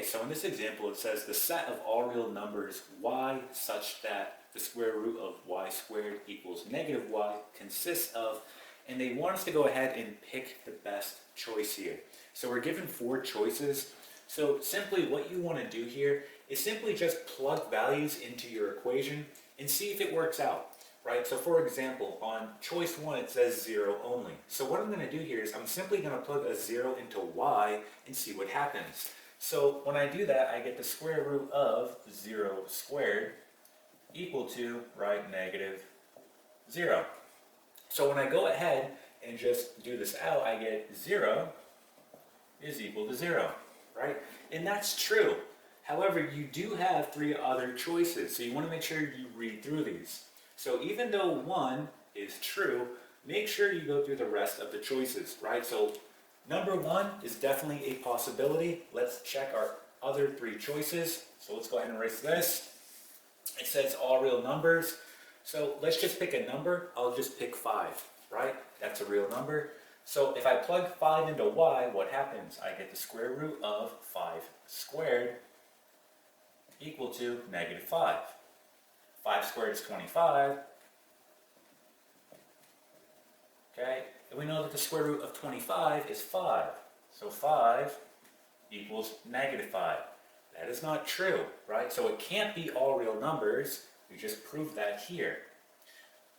Okay, so in this example it says the set of all real numbers y such that the square root of y squared equals negative y consists of, and they want us to go ahead and pick the best choice here. So we're given 4 choices. So simply what you want to do here is simply just plug values into your equation and see if it works out, right? So for example, on choice 1 it says 0 only. So what I'm going to do here is I'm simply going to plug a 0 into y and see what happens. So when I do that, I get the square root of 0 squared equal to, right, negative 0. So when I go ahead and just do this out, I get 0 is equal to 0, right? And that's true. However, you do have 3 other choices, so you want to make sure you read through these. So even though 1 is true, make sure you go through the rest of the choices, right? So number 1 is definitely a possibility. Let's check our other 3 choices. So let's go ahead and erase this. It says all real numbers. So let's just pick a number. I'll just pick 5, right? That's a real number. So if I plug 5 into y, what happens? I get the square root of 5 squared equal to negative 5. 5 squared is 25. Okay, and we know that the square root of 25 is 5. So 5 equals negative 5. That is not true, right? So it can't be all real numbers. We just proved that here.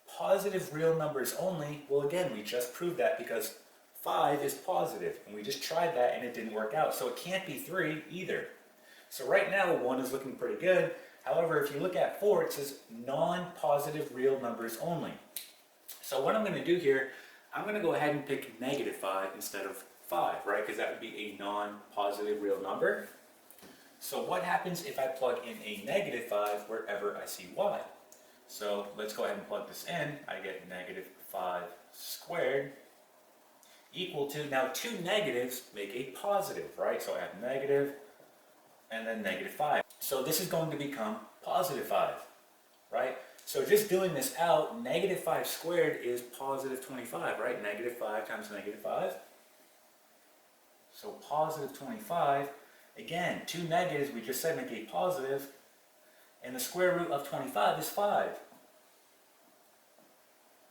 Positive real numbers only, well again, we just proved that because 5 is positive, and we just tried that and it didn't work out. So it can't be 3 either. So right now 1 is looking pretty good. However, if you look at 4, it says non-positive real numbers only. So what I'm going to do here, I'm going to go ahead and pick negative 5 instead of 5, right? Because that would be a non-positive real number. So what happens if I plug in a negative 5 wherever I see y? So let's go ahead and plug this in. I get negative 5 squared equal to, now 2 negatives make a positive, right? So I have negative and then negative 5. So this is going to become positive 5, right? So just doing this out, negative 5 squared is positive 25, right? Negative 5 times negative 5. So positive 25. Again, 2 negatives, we just said, make a positive, and the square root of 25 is 5.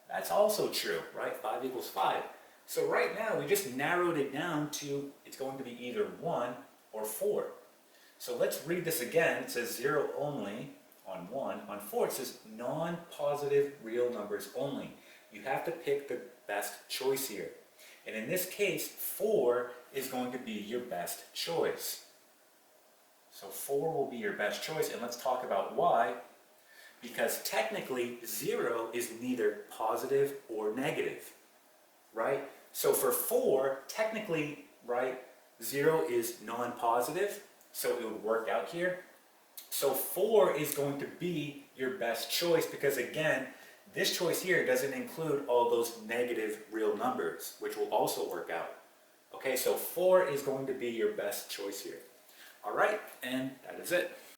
That's also true, right? 5 equals 5. So right now, we just narrowed it down to, it's going to be either 1 or 4. So let's read this again. It says 0 only on 1. On 4, it says non-positive real numbers only. You have to pick the best choice here. And in this case, 4 is going to be your best choice. So 4 will be your best choice, and let's talk about why. Because technically, 0 is neither positive or negative, right? So for 4, technically, right, 0 is non-positive, so it would work out here. So 4 is going to be your best choice because, again, this choice here doesn't include all those negative real numbers, which will also work out. Okay, so 4 is going to be your best choice here. All right, and that is it.